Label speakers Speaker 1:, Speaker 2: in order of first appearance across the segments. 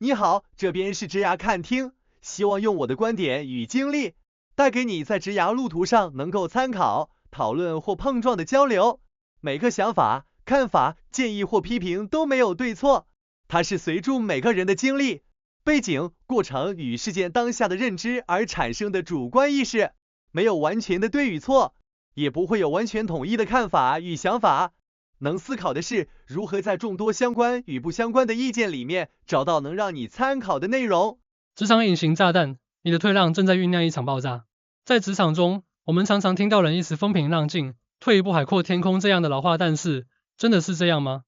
Speaker 1: 你好，这边是职涯看厅，希望用我的观点与经历，带给你在职涯路途上能够参考、讨论或碰撞的交流。每个想法、看法、建议或批评都没有对错，它是随着每个人的经历、背景、过程与事件当下的认知而产生的主观意识，没有完全的对与错，也不会有完全统一的看法与想法。能思考的是如何在众多相关与不相关的意见里面找到能让你参考的内容。
Speaker 2: 职场隐形炸弹，你的退让正在酝酿一场爆炸。在职场中，我们常常听到人一时风平浪静，退一步海阔天空这样的老话，但是真的是这样吗？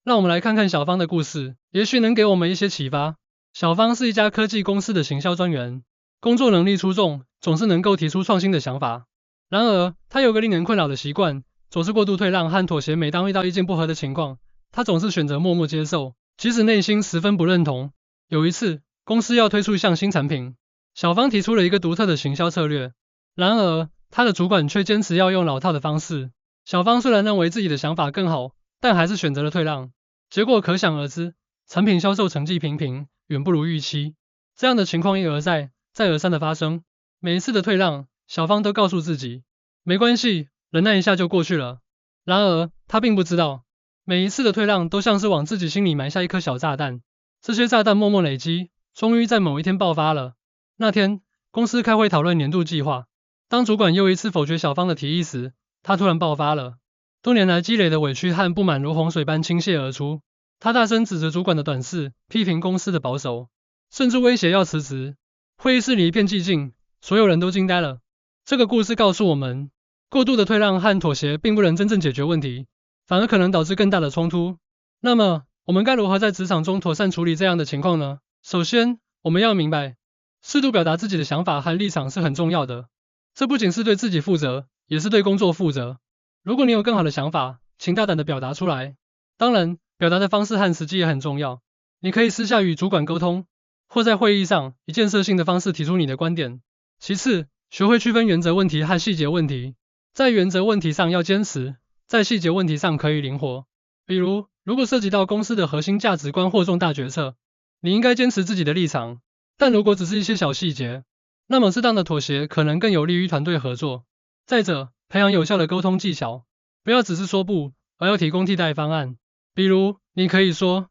Speaker 2: 让我们来看看小芳的故事，也许能给我们一些启发。小芳是一家科技公司的行销专员，工作能力出众，总是能够提出创新的想法。然而，她有个令人困扰的习惯，总是过度退让和妥协。每当遇到意见不合的情况，她总是选择默默接受，即使内心十分不认同。有一次，公司要推出一项新产品，小芳提出了一个独特的行销策略，然而她的主管却坚持要用老套的方式。小芳虽然认为自己的想法更好，但还是选择了退让，结果可想而知，产品销售成绩平平，远不如预期。这样的情况一而再，再而三的发生，每一次的退让，小芳都告诉自己，没关系，忍耐一下就过去了。然而，她并不知道，每一次的退让都像是往自己心里埋下一颗小炸弹，这些炸弹默默累积，终于在某一天爆发了。那天，公司开会讨论年度计划，当主管又一次否决小芳的提议时，她突然爆发了。多年来积累的委屈和不满如洪水般倾泻而出，她大声指责主管的短视，批评公司的保守，甚至威胁要辞职。会议室里一片寂静，所有人都惊呆了。这个故事告诉我们，过度的退让和妥协并不能真正解决问题，反而可能导致更大的冲突。那么，我们该如何在职场中妥善处理这样的情况呢？首先，我们要明白，适度表达自己的想法和立场是很重要的。这不仅是对自己负责，也是对工作负责。如果你有更好的想法，请大胆地表达出来。当然，表达的方式和时机也很重要。你可以私下与主管沟通，或在会议上以建设性的方式提出你的观点。其次，学会区分原则问题和细节问题。在原则问题上要坚持，在细节问题上可以灵活。比如，如果涉及到公司的核心价值观或重大决策，你应该坚持自己的立场。但如果只是一些小细节，那么适当的妥协可能更有利于团队合作。再者，培养有效的沟通技巧，不要只是说不，而要提供替代方案。比如，你可以说，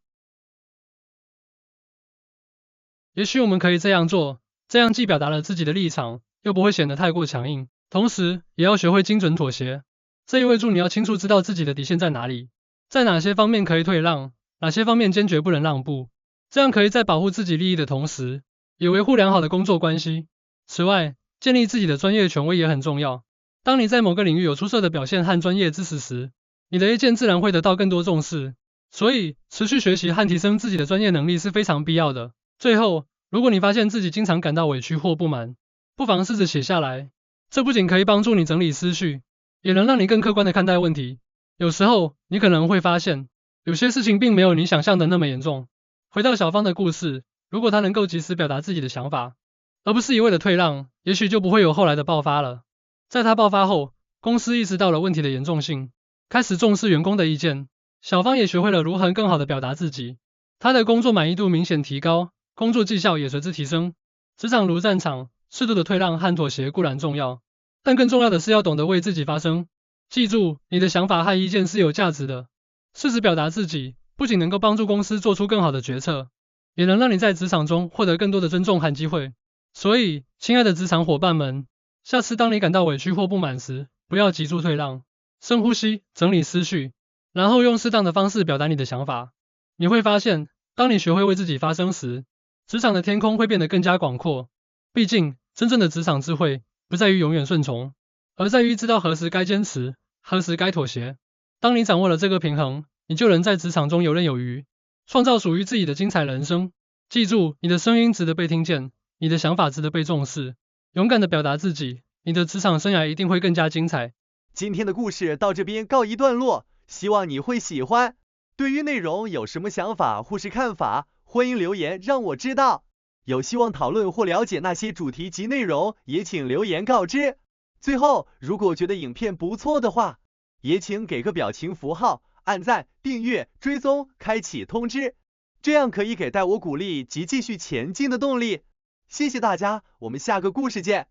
Speaker 2: 也许我们可以这样做，这样既表达了自己的立场，又不会显得太过强硬，同时也要学会精准妥协。这意味着你要清楚知道自己的底线在哪里，在哪些方面可以退让，哪些方面坚决不能让步，这样可以在保护自己利益的同时，也维护良好的工作关系。此外，建立自己的专业权威也很重要。当你在某个领域有出色的表现和专业知识时，你的意见自然会得到更多重视。所以，持续学习和提升自己的专业能力是非常必要的。最后，如果你发现自己经常感到委屈或不满，不妨试着写下来。这不仅可以帮助你整理思绪，也能让你更客观地看待问题。有时候，你可能会发现，有些事情并没有你想象的那么严重。回到小芳的故事，如果她能够及时表达自己的想法，而不是一味的退让，也许就不会有后来的爆发了。在她爆发后，公司意识到了问题的严重性，开始重视员工的意见。小芳也学会了如何更好地表达自己，她的工作满意度明显提高，工作绩效也随之提升。职场如战场，适度的退让和妥协固然重要，但更重要的是要懂得为自己发声。记住，你的想法和意见是有价值的。适时表达自己，不仅能够帮助公司做出更好的决策，也能让你在职场中获得更多的尊重和机会。所以，亲爱的职场伙伴们，下次当你感到委屈或不满时，不要急速退让，深呼吸，整理思绪，然后用适当的方式表达你的想法。你会发现，当你学会为自己发声时，职场的天空会变得更加广阔。毕竟，真正的职场智慧，不在于永远顺从，而在于知道何时该坚持，何时该妥协。当你掌握了这个平衡，你就能在职场中游刃有余，创造属于自己的精彩人生。记住，你的声音值得被听见，你的想法值得被重视。勇敢地表达自己，你的职场生涯一定会更加精彩。
Speaker 1: 今天的故事到这边告一段落，希望你会喜欢。对于内容有什么想法或是看法，欢迎留言让我知道。有希望讨论或了解那些主题及内容，也请留言告知。最后，如果觉得影片不错的话，也请给个表情符号，按赞、订阅、追踪、开启通知。这样可以给带我鼓励及继续前进的动力。谢谢大家，我们下个故事见。